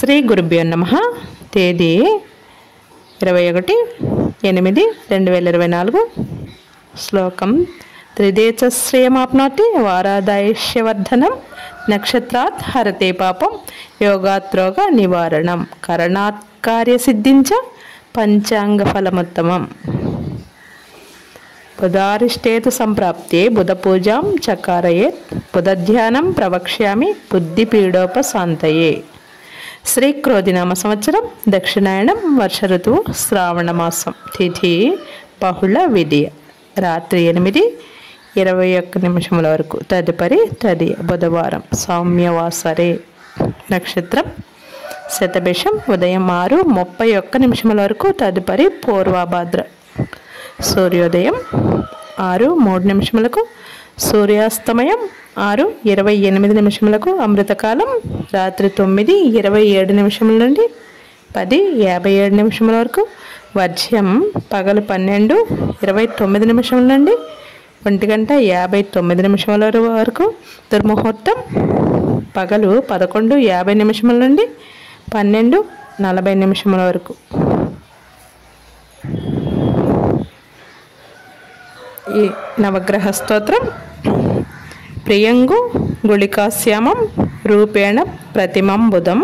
శ్రీ గురుభ్యో నమః. తేదీ 21/8/2024. శ్లోకం త్రిదేచశ్రేయమాప్నోతి వారాదాయుష్యవర్ధనం నక్షత్రాత్ హరతే పాపం యోగాత్ రోగ నివారణం కరణాత్ కార్యసిద్ధించ పంచాంగ ఫలముత్తమం. బుధారిష్టేతు సంప్రాప్తే బుధపూజాం చకారయేత్ బుధధ్యానం ప్రవక్ష్యామి బుద్ధిపీడోపశాంతయే. శ్రీక్రోధినామ సంవత్సరం దక్షిణాయనం వర్ష ఋతువు శ్రావణమాసం. తిథి బహుళ విధియ రాత్రి 8:21 వరకు. తదుపరి తదియ బుధవారం సౌమ్యవాసరే. నక్షత్రం శతభిషం ఉదయం 6:31 వరకు. తదుపరి పూర్వభాద్ర. సూర్యోదయం 6:03 సూర్యాస్తమయం 6:28 అమృతకాలం రాత్రి 9:27 నుండి 10:57 వరకు. వర్జ్యం పగలు 12:29 నుండి 1:59 వరకు. దుర్ముహూర్తం పగలు 11:50 నుండి 12:40 వరకు. ఈ నవగ్రహ స్తోత్రం ప్రియంగు గుళికాశ్యామం రూపేణ ప్రతిమం బుధం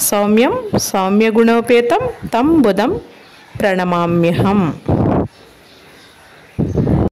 సౌమ్యం సౌమ్యగుణోపేతం తం బుధం ప్రణమామ్యహం.